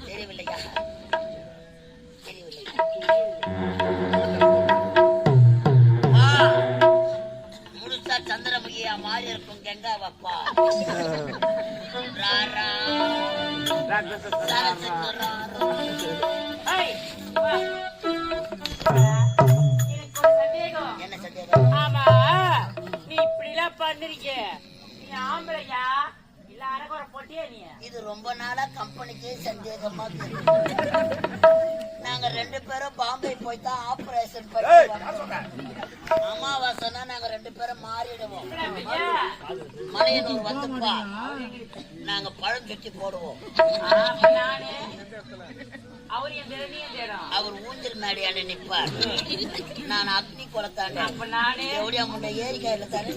தெரியவில்லையா? முழுசா சந்திரமுகியா மாறி இருக்கும் கெங்கா வப்பா. என்ன சந்தேகம்? ஆமா, நீ இப்படி எல்லாம் பண்ணிருக்க, நீ ஆம்பளையா இல்ல அரகுற போட்டியா? நீ இது ரொம்ப நாளா கம்பெனிக்கே சந்தேகமா இருக்கு. நாங்க 2 பேரும் பாம்பே போய் தான் ஆபரேஷன் பண்ணி அமாவாசைனா நாங்க 2 பேரும் மாறிடுவோம். மலையனூர் வந்துப்பா, நாங்க பழம் சுத்தி போடுவோம். அவர் ஊஞ்சல் மேடையான நிப்பார், நான் அக்னி குளத்தாண்ட எப்படியா முன்ன ஏரிக்காயில தானே